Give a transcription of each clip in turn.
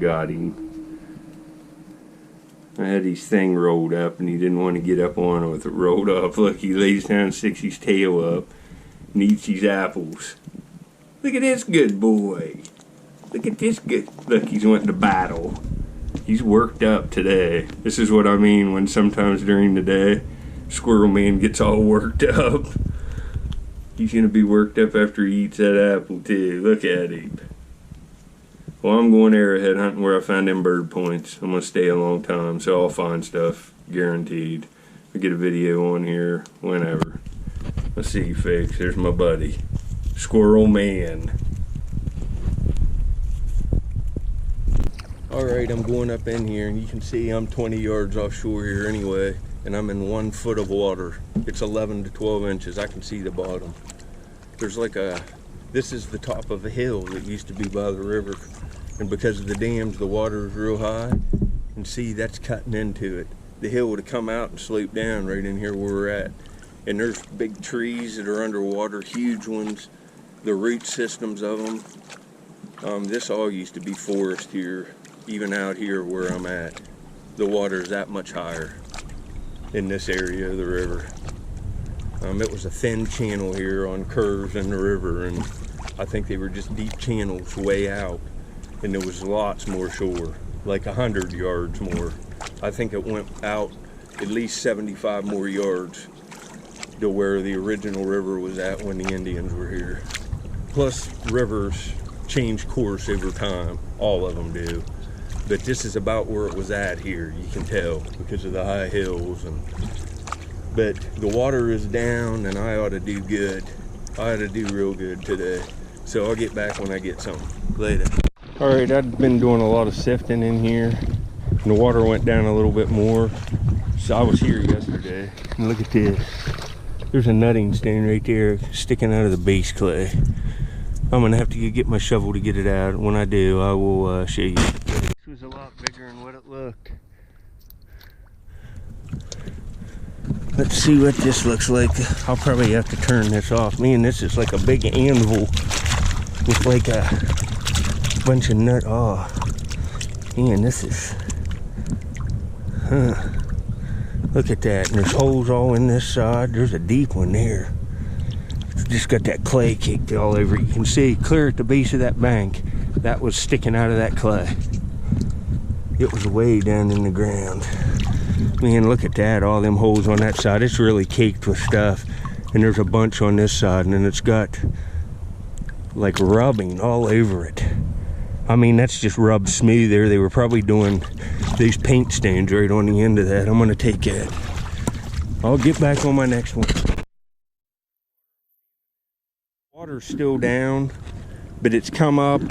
got him. I had his thing rolled up and he didn't want to get up on it with it rolled up. Look, he lays down and sticks his tail up and eats his apples. Look at this good boy. Look at this good. Look, he's went to battle. He's worked up today. This is what I mean when sometimes during the day, Squirrel Man gets all worked up. He's going to be worked up after he eats that apple too. Look at him. Well, I'm going arrowhead hunting where I find them bird points. I'm going to stay a long time, so I'll find stuff, guaranteed. I'll get a video on here whenever. Let's see, folks. There's my buddy, Squirrel Man. Alright, I'm going up in here, and you can see I'm 20 yards offshore here anyway, and I'm in 1 foot of water. It's 11 to 12 inches. I can see the bottom. There's like this is the top of a hill that used to be by the river. And because of the dams, the water is real high. And see, that's cutting into it. The hill would have come out and sloped down right in here where we're at. And there's big trees that are underwater, huge ones. The root systems of them. This all used to be forest here, even out here where I'm at. The water is that much higher in this area of the river. It was a thin channel here on curves in the river, and I think they were just deep channels way out. And there was lots more shore, like 100 yards more. I think it went out at least 75 more yards to where the original river was at when the Indians were here. Plus, rivers change course over time. All of them do. But this is about where it was at here, you can tell, because of the high hills. But the water is down, and I ought to do good. I ought to do real good today. So I'll get back when I get something. Later. Alright, I've been doing a lot of sifting in here, and the water went down a little bit more. So I was here yesterday, and look at this. There's a nutting stain right there sticking out of the base clay. I'm gonna have to get my shovel to get it out. When I do, I will show you. This was a lot bigger than what it looked. Let's see what this looks like. I'll probably have to turn this off. Man, this is like a big anvil with like a bunch of nut. Oh, man, this is, look at that. And there's holes all in this side. There's a deep one there. It's just got that clay caked all over. You can see clear at the base of that bank. That was sticking out of that clay. It was way down in the ground. Man, look at that. All them holes on that side. It's really caked with stuff. And there's a bunch on this side. And then it's got like rubbing all over it. I mean, that's just rubbed smooth there. They were probably doing these paint stains right on the end of that. I'm going to take that. I'll get back on my next one. Water's still down, but it's come up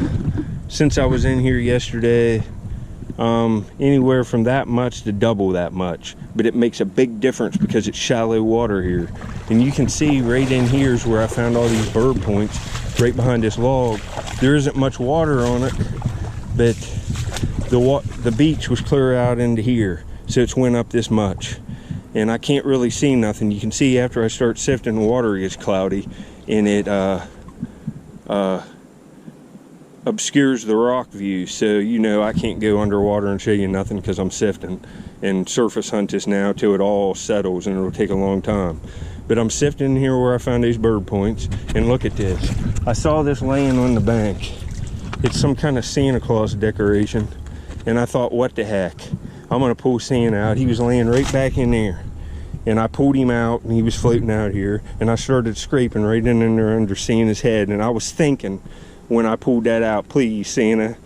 since I was in here yesterday. Anywhere from that much to double that much. But it makes a big difference because it's shallow water here. And you can see right in here is where I found all these bird points. Right behind this log. There isn't much water on it, but the beach was clear out into here, so it's went up this much. And I can't really see nothing. You can see after I start sifting, the water gets cloudy, and it obscures the rock view. So you know I can't go underwater and show you nothing because I'm sifting and surface hunt this now till it all settles, and it'll take a long time. But I'm sifting here where I found these bird points, and look at this. I saw this laying on the bank. It's some kind of Santa Claus decoration, and I thought, what the heck? I'm gonna pull Santa out. He was laying right back in there, and I pulled him out, and he was floating out here, and I started scraping right in there under Santa's head, and I was thinking when I pulled that out, please, Santa,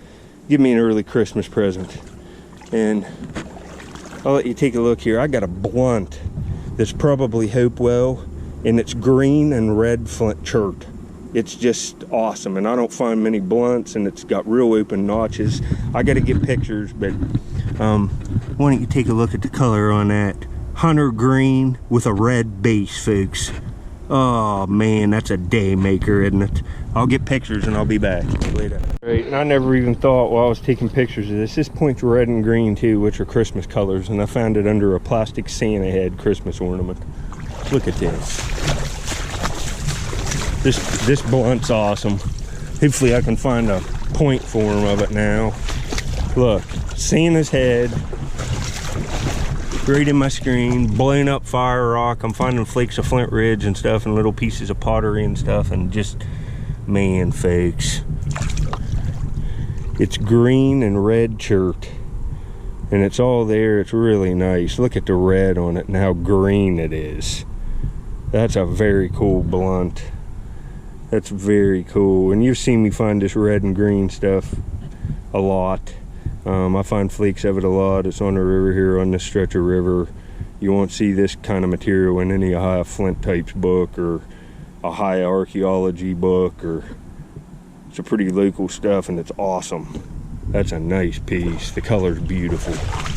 give me an early Christmas present. And I'll let you take a look here. I got a blunt that's probably Hopewell, and it's green and red Flint chert. It's just awesome, and I don't find many blunts, and it's got real open notches. I got to get pictures, but why don't you take a look at the color on that? Hunter green with a red base, folks. Oh man, that's a day maker, isn't it? I'll get pictures and I'll be back later. Right, and I never even thought while I was taking pictures of this point's red and green too, which are Christmas colors, and I found it under a plastic Santa head Christmas ornament. Look at this. This blunt's awesome. Hopefully I can find a point form of it now. Look, Santa's head. Right in my screen, blown up fire rock. I'm finding flakes of Flint Ridge and stuff and little pieces of pottery and stuff, and just, man, folks. It's green and red chert. And it's all there. It's really nice. Look at the red on it and how green it is. That's a very cool blunt. That's very cool. And you've seen me find this red and green stuff a lot. I find flakes of it a lot. It's on the river here, on this stretch of river. You won't see this kind of material in any high Flint types book or a high archaeology book, or it's a pretty local stuff, and it's awesome. That's a nice piece. The color's beautiful.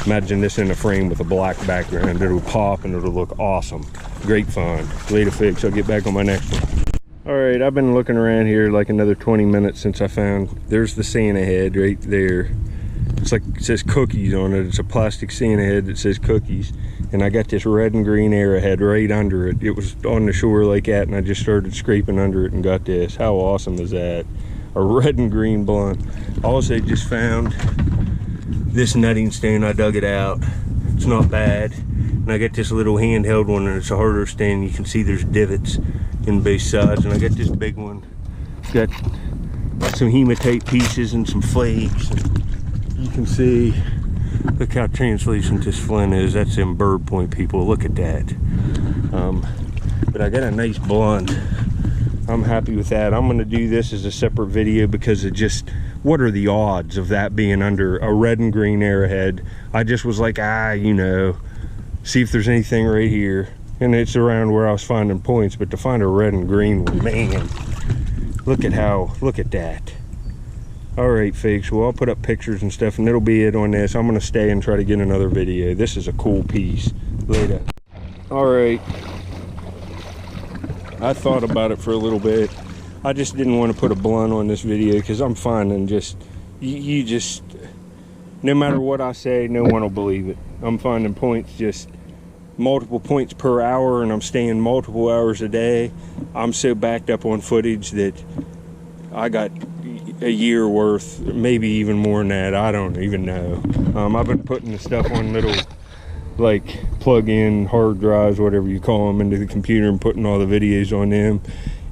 Imagine this in a frame with a black background. It'll pop and it'll look awesome. Great find. Later, folks. I'll get back on my next one. All right, I've been looking around here like another 20 minutes since I found, there's the Santa head right there. It's like, it says cookies on it. It's a plastic Santa head that says cookies. And I got this red and green arrowhead right under it. It was on the shore like that, and I just started scraping under it and got this. How awesome is that? A red and green blunt. Also just found this nutting stone. I dug it out. It's not bad. And I got this little handheld one, and it's a harder stone. You can see there's divots in both sides. And I got this big one. Got some hematite pieces and some flakes. You can see, look how translucent this flint is. That's in bird point, people. Look at that. But I got a nice blunt. I'm happy with that. I'm going to do this as a separate video because of just, what are the odds of that being under a red and green arrowhead? I just was like, you know, see if there's anything right here. And it's around where I was finding points, but to find a red and green one, man, look at that. All right, folks, well, I'll put up pictures and stuff, and it'll be it on this. I'm going to stay and try to get another video. This is a cool piece. Later. All right. I thought about it for a little bit. I just didn't want to put a blunt on this video because I'm finding just, you just, no matter what I say, no one will believe it. I'm finding points, just multiple points per hour, and I'm staying multiple hours a day. I'm so backed up on footage that I got a year worth, maybe even more than that. I don't even know. I've been putting the stuff on little, like, plug-in hard drives, whatever you call them, into the computer and putting all the videos on them.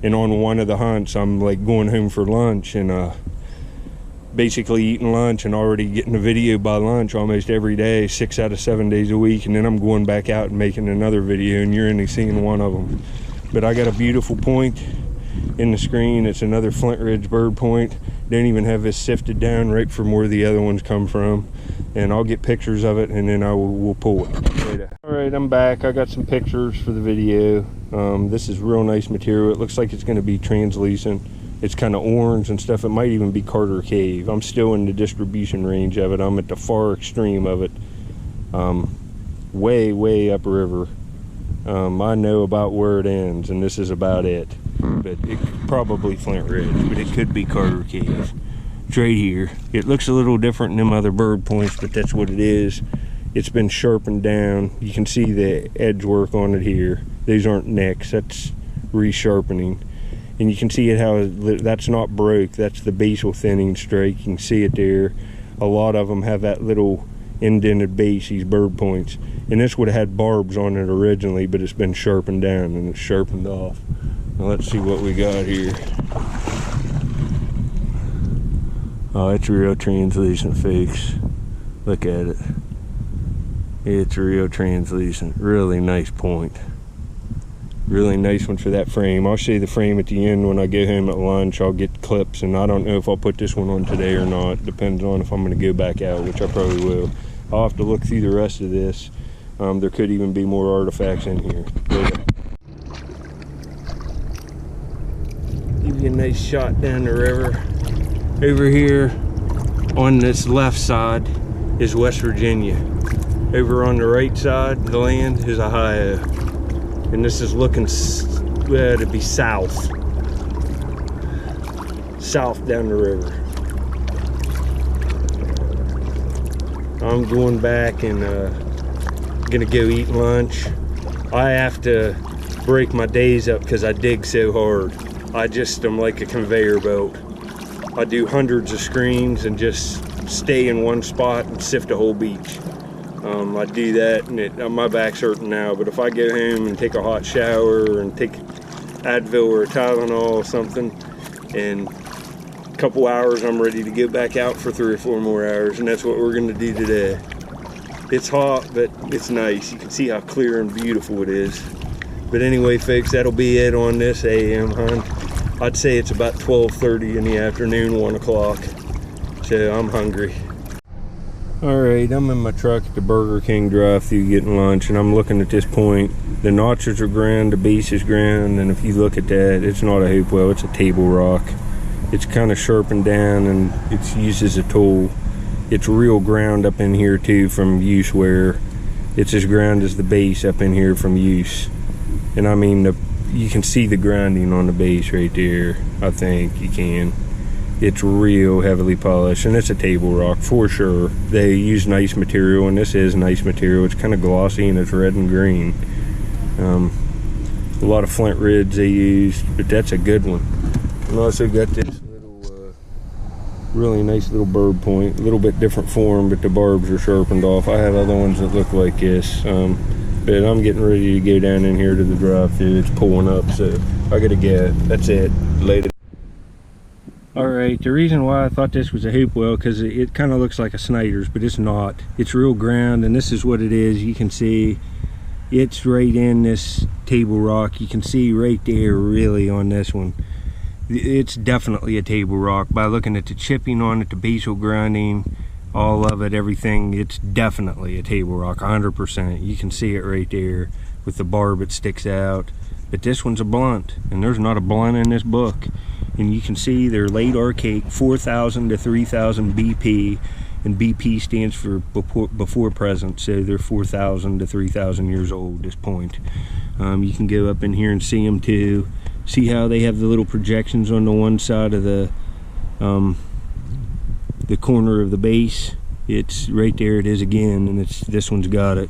And on one of the hunts, I'm like going home for lunch and basically eating lunch and already getting a video by lunch almost every day, 6 out of 7 days a week. And then I'm going back out and making another video, and you're only seeing one of them. But I got a beautiful point in the screen. It's another Flint Ridge bird point. Don't even have this sifted down right from where the other ones come from. And I'll get pictures of it, and then we'll pull it later. All right, I'm back. I got some pictures for the video. This is real nice material. It looks like it's going to be translucent. It's kind of orange and stuff. It might even be Carter Cave. I'm still in the distribution range of it. I'm at the far extreme of it. Way upriver. I know about where it ends, and this is about it. But it probably Flint Ridge, but it could be Carter Cave. It's right here. It looks a little different than them other bird points, but that's what it is. It's been sharpened down. You can see the edge work on it here. These aren't necks, that's resharpening. And you can see it how that's not broke. That's the basal thinning strike. You can see it there. A lot of them have that little indented base, these bird points. And this would have had barbs on it originally, but it's been sharpened down and it's sharpened off. Now let's see what we got here. Oh, it's real translucent, folks. Look at it. It's real translucent. Really nice point. Really nice one for that frame. I'll show you the frame at the end when I go home at lunch. I'll get clips, and I don't know if I'll put this one on today or not. Depends on if I'm going to go back out, which I probably will. I'll have to look through the rest of this. There could even be more artifacts in here. Give you a nice shot down the river. Over here on this left side is West Virginia. Over on the right side, the land, is Ohio. And this is looking to be south. South down the river. I'm going back and gonna go eat lunch. I have to break my days up because I dig so hard. I'm like a conveyor belt. I do hundreds of screens and just stay in one spot and sift a whole beach. I do that, and my back's hurting now, but if I go home and take a hot shower and take Advil or a Tylenol or something, in a couple hours I'm ready to go back out for 3 or 4 more hours, and that's what we're gonna do today. It's hot, but it's nice. You can see how clear and beautiful it is. But anyway, folks, that'll be it on this AM hunt. I'd say it's about 12:30 in the afternoon, 1 o'clock. So I'm hungry. Alright, I'm in my truck at the Burger King drive-thru getting lunch, and I'm looking at this point. The notches are ground, the base is ground, and if you look at that, it's not a hoop well, it's a table rock. It's kind of sharpened down and it's used as a tool. It's real ground up in here too from use wear. It's as ground as the base up in here from use. And I mean, you can see the grinding on the base right there. I think you can. It's real heavily polished, and it's a table rock for sure. They use nice material, and this is nice material. It's kind of glossy and it's red and green. A lot of Flint rids they use, but that's a good one. And also got this little really nice little bird point, a little bit different form, but the barbs are sharpened off. I have other ones that look like this, but I'm getting ready to go down in here to the drive-thru. It's pulling up, so I gotta get. That's it. Later. Alright, the reason why I thought this was a hoop well, because it kind of looks like a Snyder's, but it's not. It's real ground, and this is what it is. You can see it's right in this table rock. You can see right there really on this one. It's definitely a table rock. By looking at the chipping on it, the basal grinding, all of it, everything, it's definitely a table rock, 100%. You can see it right there with the barb that sticks out. But this one's a blunt, and there's not a blunt in this book. And you can see they're late archaic, 4,000 to 3,000 BP, and BP stands for before present, so they're 4,000 to 3,000 years old at this point. You can go up in here and see them too. See how they have the little projections on the one side of the corner of the base. It's right there, it is again, and this one's got it.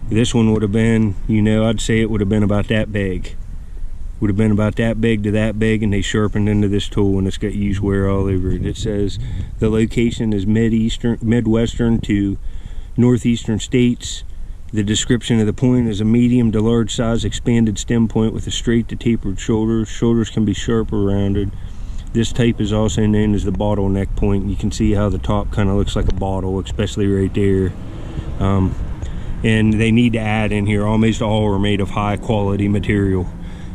This one would have been, you know, I'd say it would have been about that big. Would have been about that big to that big, and they sharpened into this tool, and it's got use wear all over it. It says the location is midwestern to northeastern states. The description of the point is a medium to large size expanded stem point with a straight to tapered shoulders. Shoulders can be sharp or rounded. This type is also known as the bottleneck point. You can see how the top kind of looks like a bottle, especially right there. And they need to add in here, almost all are made of high quality material.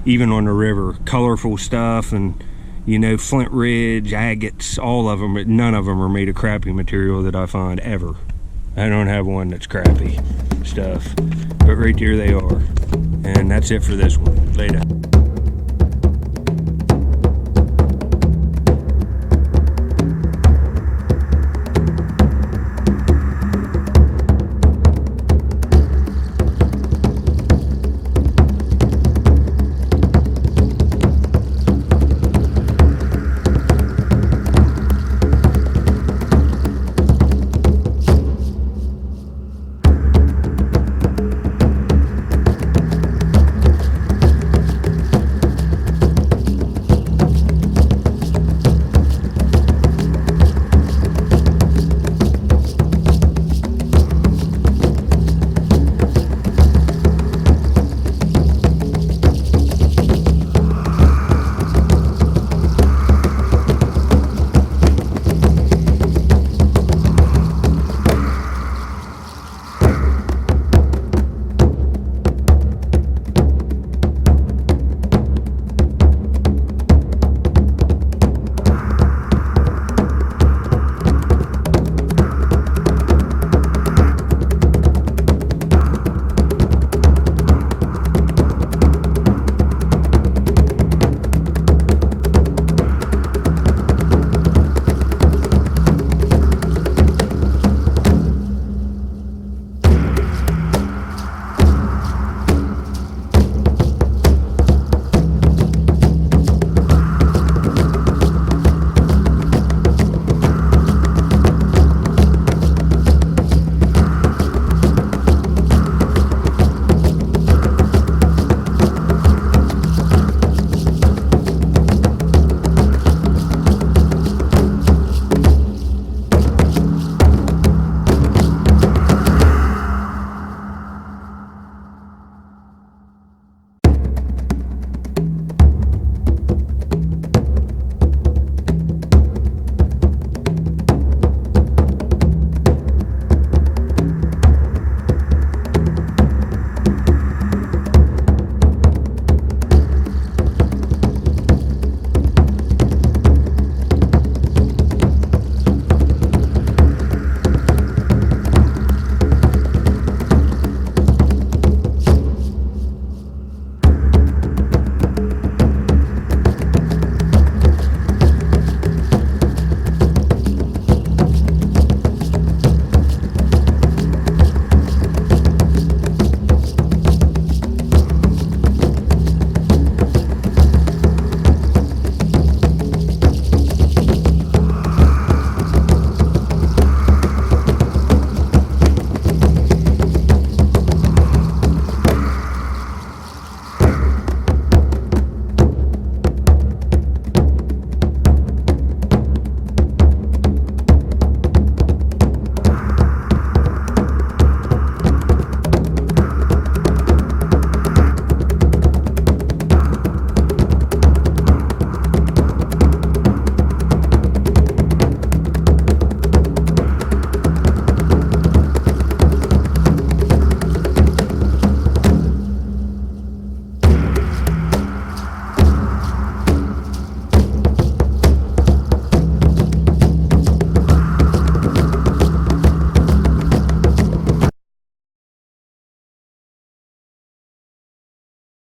Even on the river, colorful stuff, and you know, Flint Ridge, agates, all of them, but none of them are made of crappy material that I find ever. I don't have one that's crappy stuff, but right there they are. And that's it for this one. Later.